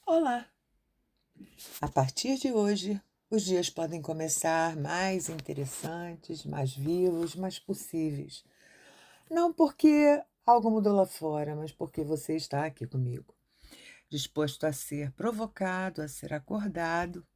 Olá! A partir de hoje, os dias podem começar mais interessantes, mais vivos, mais possíveis. Não porque algo mudou lá fora, mas porque você está aqui comigo, disposto a ser provocado, a ser acordado,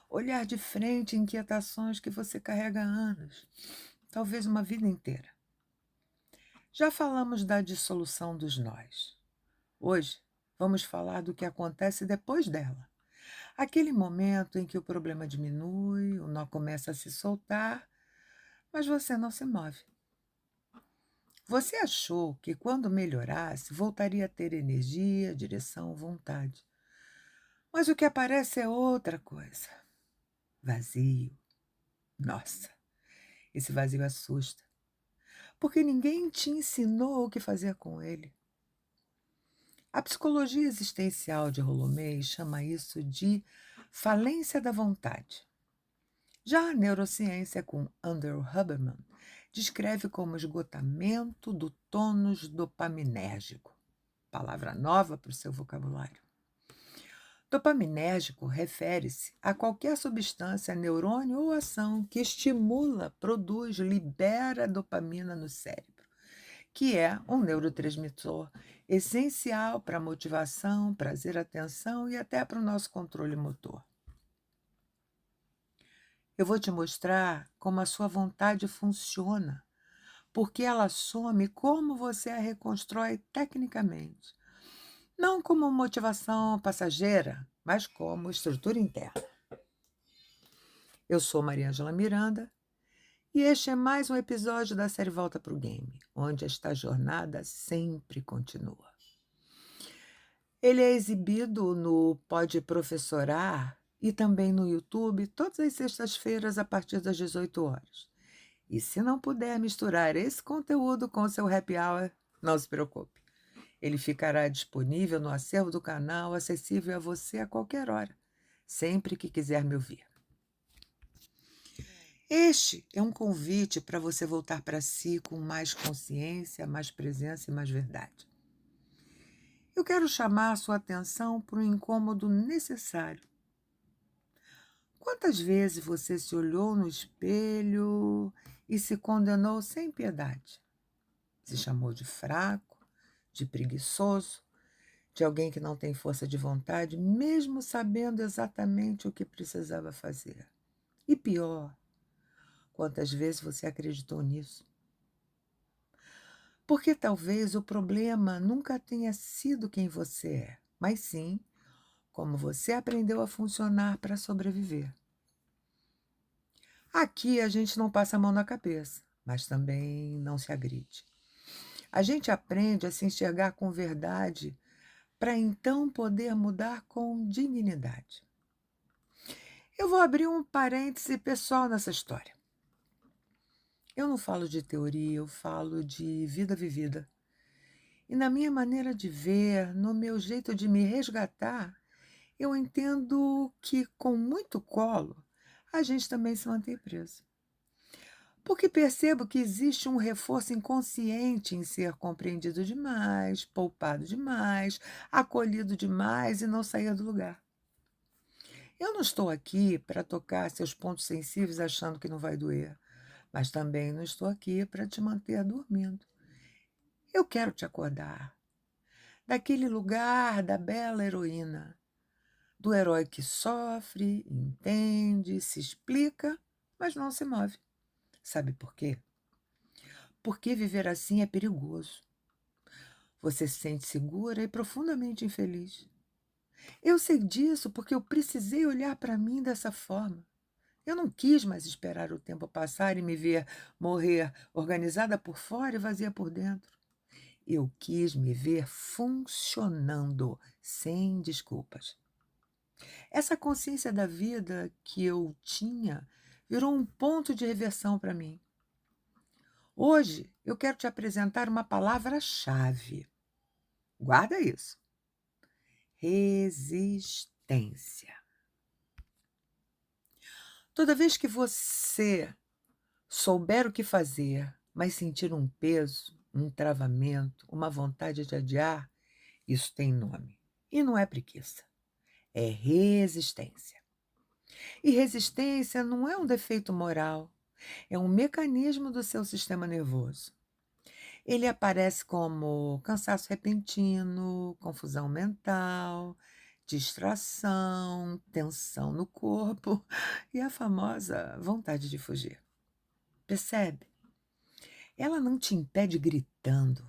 olhar de frente inquietações que você carrega há anos, talvez uma vida inteira. Já falamos da dissolução dos nós. Hoje, vamos falar do que acontece depois dela. Aquele momento em que o problema diminui, o nó começa a se soltar, mas você não se move. Você achou que quando melhorasse, voltaria a ter energia, direção, vontade. Mas o que aparece é outra coisa. Vazio. Nossa, esse vazio assusta, porque ninguém te ensinou o que fazer com ele. A psicologia existencial de Rolomei chama isso de falência da vontade. Já a neurociência, com Andrew Huberman, descreve como esgotamento do tônus dopaminérgico, palavra nova para o seu vocabulário. Dopaminérgico refere-se a qualquer substância, neurônio ou ação que estimula, produz, libera dopamina no cérebro, que é um neurotransmissor essencial para a motivação, prazer, atenção e até para o nosso controle motor. Eu vou te mostrar como a sua vontade funciona, porque ela some como você a reconstrói tecnicamente. Não como motivação passageira, mas como estrutura interna. Eu sou Mariângela Miranda e este é mais um episódio da série Volta para o Game, onde esta jornada sempre continua. Ele é exibido no Pode Professorar e também no YouTube todas as sextas-feiras a partir das 18 horas. E se não puder misturar esse conteúdo com o seu happy hour, não se preocupe. Ele ficará disponível no acervo do canal, acessível a você a qualquer hora, sempre que quiser me ouvir. Este é um convite para você voltar para si com mais consciência, mais presença e mais verdade. Eu quero chamar a sua atenção para um incômodo necessário. Quantas vezes você se olhou no espelho e se condenou sem piedade? Se chamou de fraco, de preguiçoso, de alguém que não tem força de vontade, mesmo sabendo exatamente o que precisava fazer. E pior, quantas vezes você acreditou nisso? Porque talvez o problema nunca tenha sido quem você é, mas sim como você aprendeu a funcionar para sobreviver. Aqui a gente não passa a mão na cabeça, mas também não se agride. A gente aprende a se enxergar com verdade para então poder mudar com dignidade. Eu vou abrir um parêntese pessoal nessa história. Eu não falo de teoria, eu falo de vida vivida. E na minha maneira de ver, no meu jeito de me resgatar, eu entendo que com muito colo, a gente também se mantém preso. Porque percebo que existe um reforço inconsciente em ser compreendido demais, poupado demais, acolhido demais e não sair do lugar. Eu não estou aqui para tocar seus pontos sensíveis achando que não vai doer, mas também não estou aqui para te manter dormindo. Eu quero te acordar daquele lugar da bela heroína, do herói que sofre, entende, se explica, mas não se move. Sabe por quê? Porque viver assim é perigoso. Você se sente segura e profundamente infeliz. Eu sei disso porque eu precisei olhar para mim dessa forma. Eu não quis mais esperar o tempo passar e me ver morrer organizada por fora e vazia por dentro. Eu quis me ver funcionando, sem desculpas. Essa consciência da vida que eu tinha virou um ponto de reversão para mim. Hoje eu quero te apresentar uma palavra-chave. Guarda isso. Resistência. Toda vez que você souber o que fazer, mas sentir um peso, um travamento, uma vontade de adiar, isso tem nome. E não é preguiça. É resistência. E resistência não é um defeito moral, é um mecanismo do seu sistema nervoso. Ele aparece como cansaço repentino, confusão mental, distração, tensão no corpo e a famosa vontade de fugir. Percebe? Ela não te impede gritando,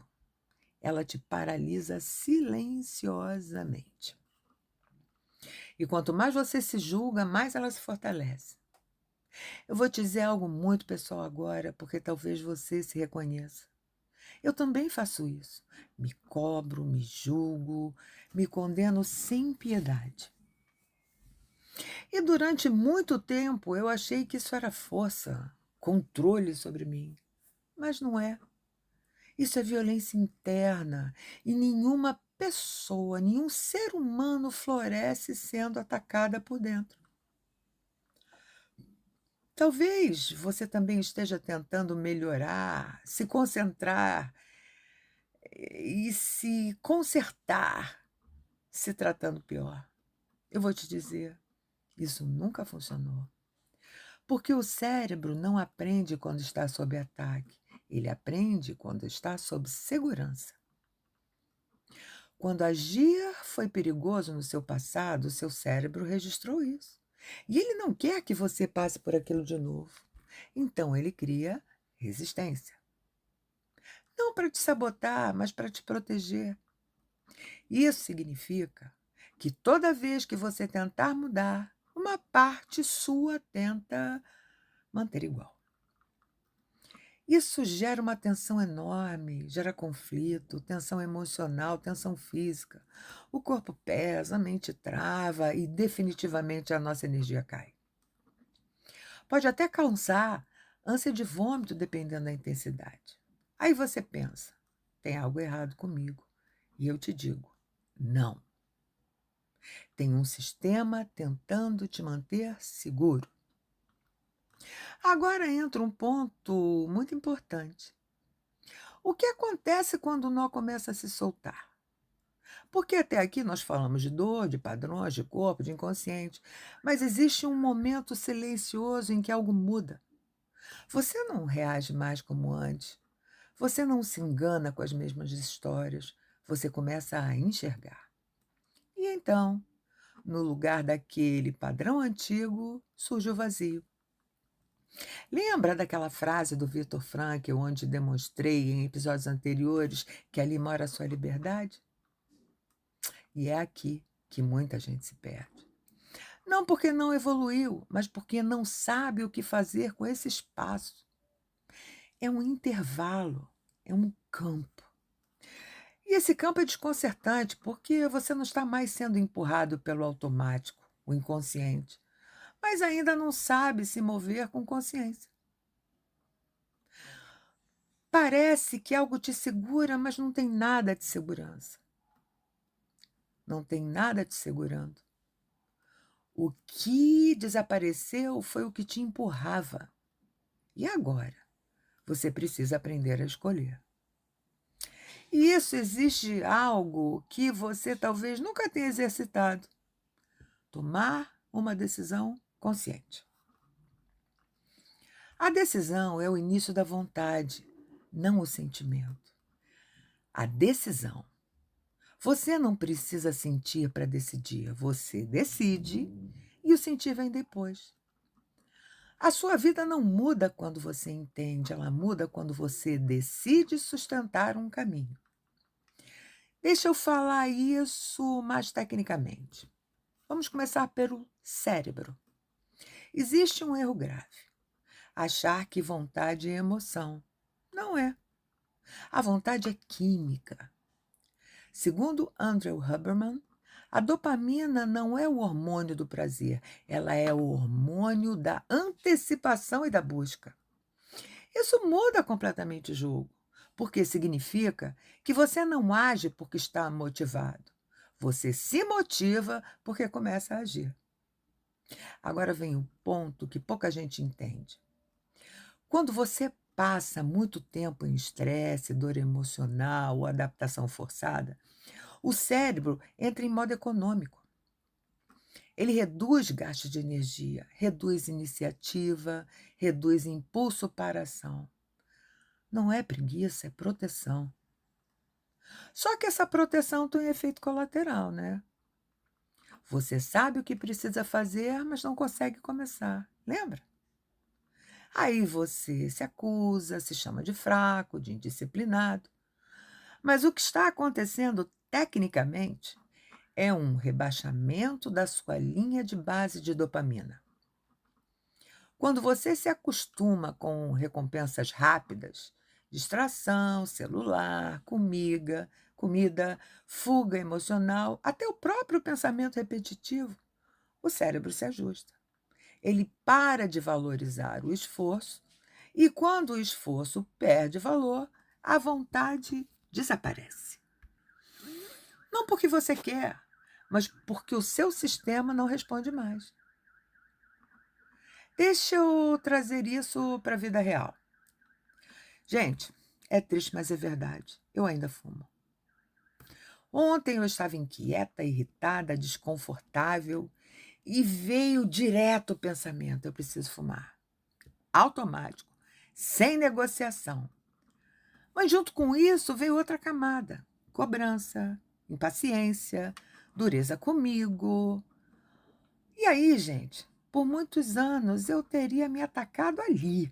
ela te paralisa silenciosamente. E quanto mais você se julga, mais ela se fortalece. Eu vou te dizer algo muito pessoal agora, porque talvez você se reconheça. Eu também faço isso. Me cobro, me julgo, me condeno sem piedade. E durante muito tempo eu achei que isso era força, controle sobre mim. Mas não é. Isso é violência interna e nenhuma pessoa, nenhum ser humano floresce sendo atacada por dentro. Talvez você também esteja tentando melhorar, se concentrar e se consertar, se tratando pior. Eu vou te dizer, isso nunca funcionou. Porque o cérebro não aprende quando está sob ataque, ele aprende quando está sob segurança. Quando agir foi perigoso no seu passado, o seu cérebro registrou isso. E ele não quer que você passe por aquilo de novo. Então ele cria resistência. Não para te sabotar, mas para te proteger. Isso significa que toda vez que você tentar mudar, uma parte sua tenta manter igual. Isso gera uma tensão enorme, gera conflito, tensão emocional, tensão física. O corpo pesa, a mente trava e definitivamente a nossa energia cai. Pode até causar ânsia de vômito, dependendo da intensidade. Aí você pensa, tem algo errado comigo. E eu te digo, não. Tem um sistema tentando te manter seguro. Agora entra um ponto muito importante. O que acontece quando o nó começa a se soltar? Porque até aqui nós falamos de dor, de padrões, de corpo, de inconsciente, mas existe um momento silencioso em que algo muda. Você não reage mais como antes. Você não se engana com as mesmas histórias. Você começa a enxergar. E então, no lugar daquele padrão antigo, surge o vazio. Lembra daquela frase do Viktor Frankl, onde demonstrei em episódios anteriores que ali mora a sua liberdade? E é aqui que muita gente se perde. Não porque não evoluiu, mas porque não sabe o que fazer com esse espaço. É um intervalo, é um campo. E esse campo é desconcertante porque você não está mais sendo empurrado pelo automático, o inconsciente, mas ainda não sabe se mover com consciência. Parece que algo te segura, mas não tem nada de segurança. Não tem nada te segurando. O que desapareceu foi o que te empurrava. E agora? Você precisa aprender a escolher. E isso exige algo que você talvez nunca tenha exercitado. Tomar uma decisão consciente. A decisão é o início da vontade, não o sentimento. A decisão. Você não precisa sentir para decidir, você decide e o sentir vem depois. A sua vida não muda quando você entende, ela muda quando você decide sustentar um caminho. Deixa eu falar isso mais tecnicamente. Vamos começar pelo cérebro. Existe um erro grave: achar que vontade é emoção. Não é. A vontade é química. Segundo Andrew Huberman, a dopamina não é o hormônio do prazer, ela é o hormônio da antecipação e da busca. Isso muda completamente o jogo, porque significa que você não age porque está motivado. Você se motiva porque começa a agir. Agora vem um ponto que pouca gente entende. Quando você passa muito tempo em estresse, dor emocional ou adaptação forçada, o cérebro entra em modo econômico. Ele reduz gasto de energia, reduz iniciativa, reduz impulso para a ação. Não é preguiça, é proteção. Só que essa proteção tem um efeito colateral, né? Você sabe o que precisa fazer, mas não consegue começar. Lembra? Aí você se acusa, se chama de fraco, de indisciplinado. Mas o que está acontecendo tecnicamente é um rebaixamento da sua linha de base de dopamina. Quando você se acostuma com recompensas rápidas, distração, celular, comida, fuga emocional, até o próprio pensamento repetitivo, o cérebro se ajusta. Ele para de valorizar o esforço e, quando o esforço perde valor, a vontade desaparece. Não porque você quer, mas porque o seu sistema não responde mais. Deixa eu trazer isso para a vida real. Gente, é triste, mas é verdade. Eu ainda fumo. Ontem eu estava inquieta, irritada, desconfortável e veio direto o pensamento: eu preciso fumar. Automático, sem negociação. Mas junto com isso veio outra camada: cobrança, impaciência, dureza comigo. E aí, gente, por muitos anos eu teria me atacado ali,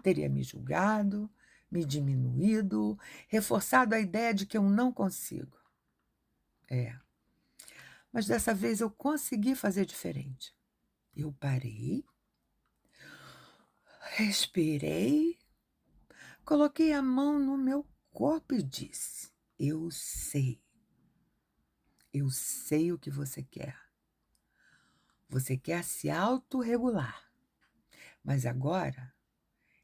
teria me julgado, me diminuído, reforçado a ideia de que eu não consigo. É, mas dessa vez eu consegui fazer diferente. Eu parei, respirei, coloquei a mão no meu corpo e disse: eu sei o que você quer. Você quer se autorregular, mas agora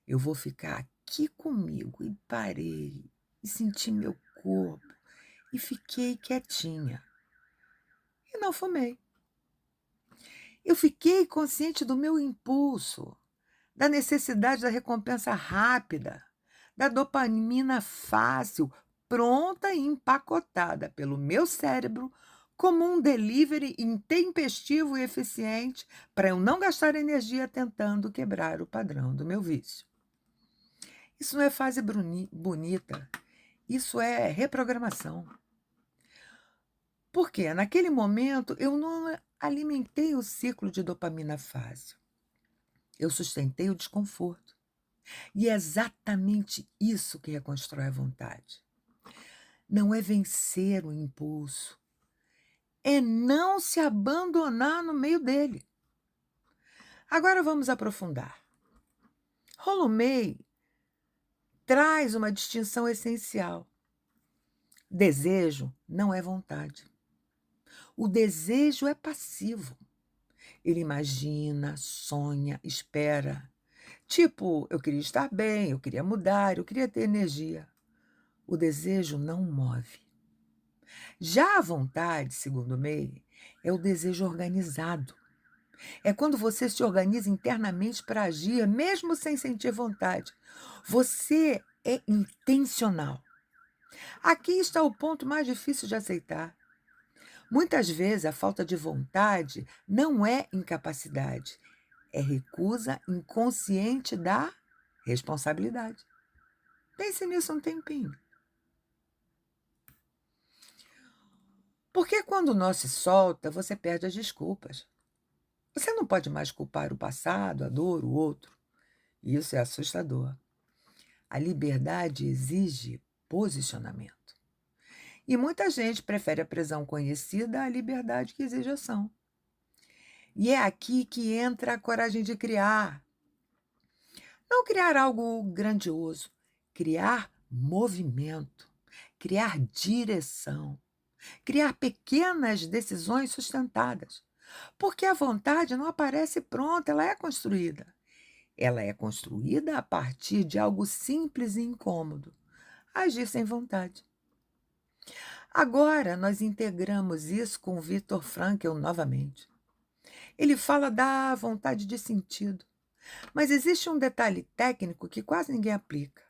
eu vou ficar aqui comigo. E parei, e senti meu corpo, e fiquei quietinha. E não fumei. Eu fiquei consciente do meu impulso, da necessidade da recompensa rápida, da dopamina fácil, pronta e empacotada pelo meu cérebro como um delivery intempestivo e eficiente para eu não gastar energia tentando quebrar o padrão do meu vício. Isso não é fase bonita, isso é reprogramação. Porque naquele momento eu não alimentei o ciclo de dopamina fácil. Eu sustentei o desconforto. E é exatamente isso que reconstrói a vontade. Não é vencer o impulso, é não se abandonar no meio dele. Agora vamos aprofundar. Rollo May traz uma distinção essencial. Desejo não é vontade. O desejo é passivo. Ele imagina, sonha, espera. Tipo, eu queria estar bem, eu queria mudar, eu queria ter energia. O desejo não move. Já a vontade, segundo May, é o desejo organizado. É quando você se organiza internamente para agir, mesmo sem sentir vontade. Você é intencional. Aqui está o ponto mais difícil de aceitar. Muitas vezes a falta de vontade não é incapacidade, é recusa inconsciente da responsabilidade. Pense nisso um tempinho. Porque quando o nó se solta, você perde as desculpas. Você não pode mais culpar o passado, a dor, o outro. Isso é assustador. A liberdade exige posicionamento. E muita gente prefere a prisão conhecida à liberdade que exige ação. E é aqui que entra a coragem de criar. Não criar algo grandioso, criar movimento, criar direção, criar pequenas decisões sustentadas. Porque a vontade não aparece pronta, ela é construída. Ela é construída a partir de algo simples e incômodo: agir sem vontade. Agora nós integramos isso com Viktor Frankl novamente. Ele fala da vontade de sentido. Mas existe um detalhe técnico que quase ninguém aplica.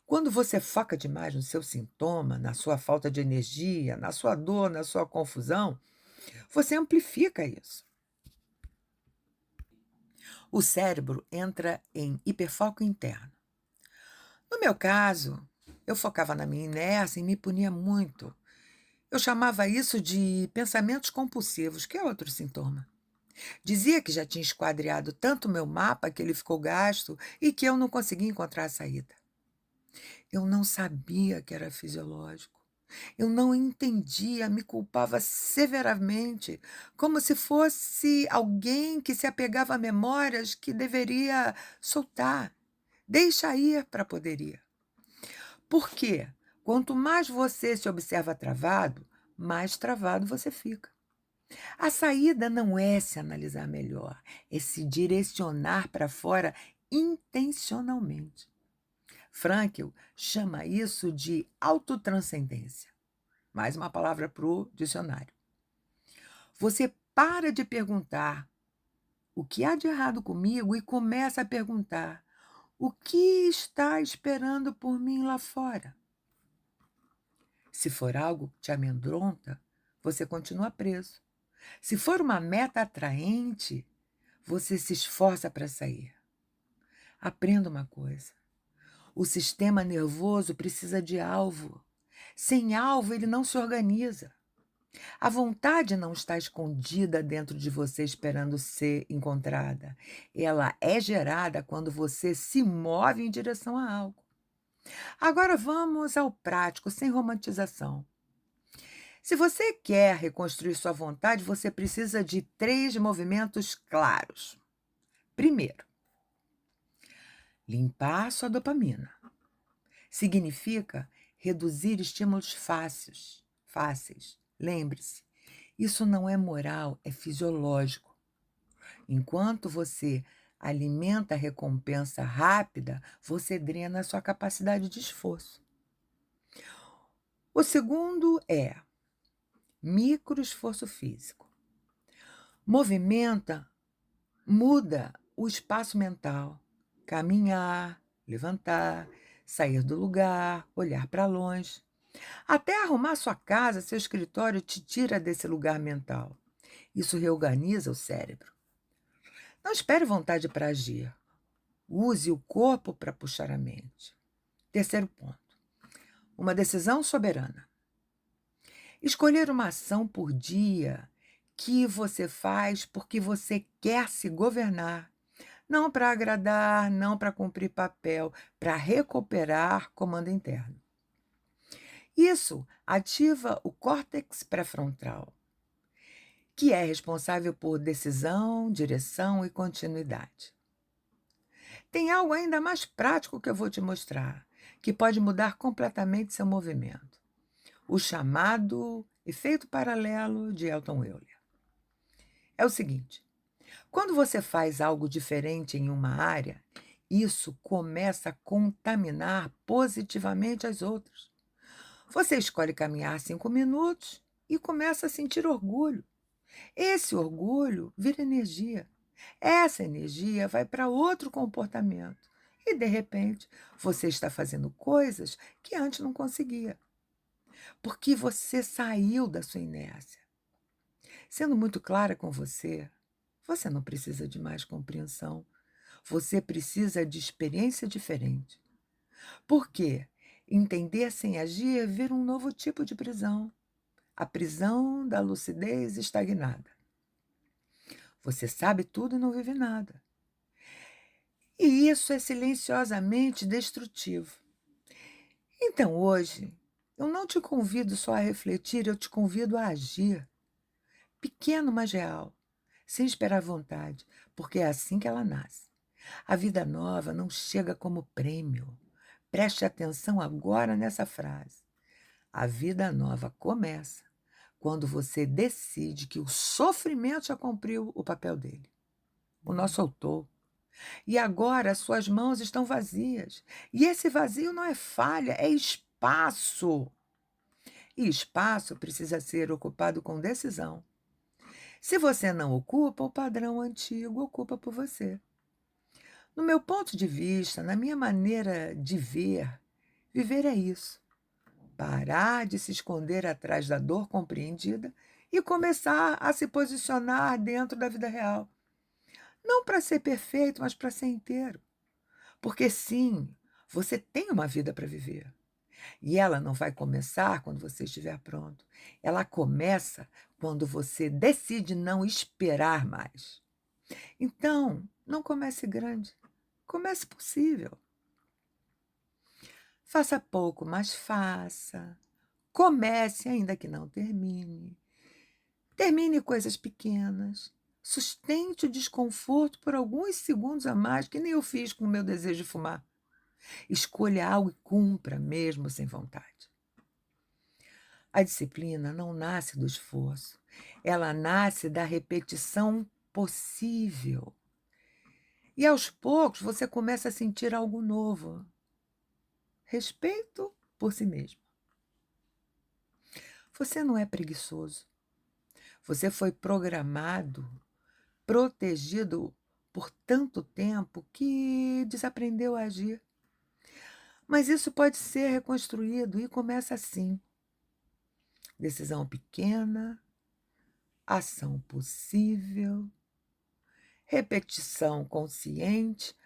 Quando você foca demais no seu sintoma, na sua falta de energia, na sua dor, na sua confusão, Você amplifica isso. O cérebro entra em hiperfoco interno. No meu caso, eu focava na minha inércia e me punia muito. Eu chamava isso de pensamentos compulsivos, que é outro sintoma. Dizia que já tinha esquadreado tanto o meu mapa que ele ficou gasto e que eu não conseguia encontrar a saída. Eu não sabia que era fisiológico. Eu não entendia, me culpava severamente, como se fosse alguém que se apegava a memórias que deveria soltar. Deixa ir para poder ir. Por quê? Quanto mais você se observa travado, mais travado você fica. A saída não é se analisar melhor, é se direcionar para fora intencionalmente. Frankl chama isso de autotranscendência. Mais uma palavra para o dicionário. Você para de perguntar o que há de errado comigo e começa a perguntar o que está esperando por mim lá fora. Se for algo que te amedronta, você continua preso. Se for uma meta atraente, você se esforça para sair. Aprenda uma coisa: o sistema nervoso precisa de alvo. Sem alvo, ele não se organiza. A vontade não está escondida dentro de você esperando ser encontrada. Ela é gerada quando você se move em direção a algo. Agora vamos ao prático, sem romantização. Se você quer reconstruir sua vontade, você precisa de 3 movimentos claros. Primeiro, limpar sua dopamina. Significa reduzir estímulos fáceis. Lembre-se, isso não é moral, é fisiológico. Enquanto você alimenta a recompensa rápida, você drena a sua capacidade de esforço. O segundo é micro esforço físico. Movimenta, muda o espaço mental. Caminhar, levantar, sair do lugar, olhar para longe. Até arrumar sua casa, seu escritório te tira desse lugar mental. Isso reorganiza o cérebro. Não espere vontade para agir. Use o corpo para puxar a mente. Terceiro ponto. Uma decisão soberana. Escolher uma ação por dia que você faz porque você quer se governar. Não para agradar, não para cumprir papel, para recuperar comando interno. Isso ativa o córtex pré-frontal, que é responsável por decisão, direção e continuidade. Tem algo ainda mais prático que eu vou te mostrar, que pode mudar completamente seu movimento. O chamado efeito paralelo de Elton Euler. É o seguinte: quando você faz algo diferente em uma área, isso começa a contaminar positivamente as outras. Você escolhe caminhar 5 minutos e começa a sentir orgulho. Esse orgulho vira energia. Essa energia vai para outro comportamento. E, de repente, você está fazendo coisas que antes não conseguia, porque você saiu da sua inércia. Sendo muito clara com você, você não precisa de mais compreensão. Você precisa de experiência diferente. Por quê? Entender sem agir vira um novo tipo de prisão. A prisão da lucidez estagnada. Você sabe tudo e não vive nada. E isso é silenciosamente destrutivo. Então, hoje, eu não te convido só a refletir, eu te convido a agir. Pequeno, mas real, sem esperar vontade, porque é assim que ela nasce. A vida nova não chega como prêmio. Preste atenção agora nessa frase. A vida nova começa quando você decide que o sofrimento já cumpriu o papel dele. O nó soltou. E agora suas mãos estão vazias. E esse vazio não é falha, é espaço. E espaço precisa ser ocupado com decisão. Se você não ocupa, o padrão antigo ocupa por você. No meu ponto de vista, na minha maneira de ver, viver é isso. Parar de se esconder atrás da dor compreendida e começar a se posicionar dentro da vida real. Não para ser perfeito, mas para ser inteiro. Porque sim, você tem uma vida para viver. E ela não vai começar quando você estiver pronto. Ela começa quando você decide não esperar mais. Então, não comece grande, comece possível. Faça pouco, mas faça. Comece, ainda que não termine. Termine coisas pequenas. Sustente o desconforto por alguns segundos a mais, que nem eu fiz com o meu desejo de fumar. Escolha algo e cumpra, mesmo sem vontade. A disciplina não nasce do esforço, ela nasce da repetição possível. E aos poucos você começa a sentir algo novo. Respeito por si mesmo. Você não é preguiçoso. Você foi programado, protegido por tanto tempo que desaprendeu a agir. Mas isso pode ser reconstruído e começa assim: decisão pequena, ação possível, repetição consciente,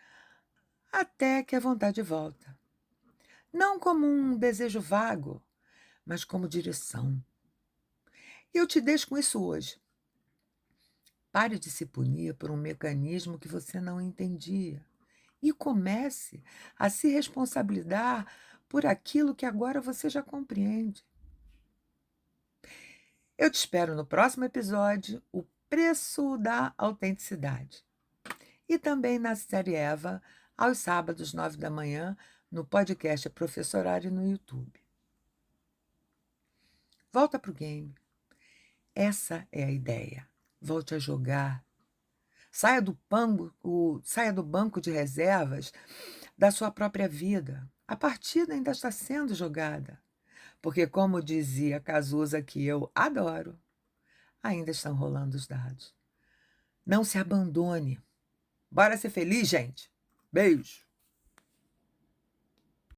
até que a vontade volta. Não como um desejo vago, mas como direção. E eu te deixo com isso hoje. Pare de se punir por um mecanismo que você não entendia e comece a se responsabilizar por aquilo que agora você já compreende. Eu te espero no próximo episódio, O Preço da Autenticidade. E também na série Eva, aos sábados, 9 da manhã, no podcast Professorário no YouTube. Volta para o game. Essa é a ideia. Volte a jogar. Saia do banco de reservas da sua própria vida. A partida ainda está sendo jogada. Porque, como dizia Cazuza, que eu adoro, ainda estão rolando os dados. Não se abandone. Bora ser feliz, gente. Beijo.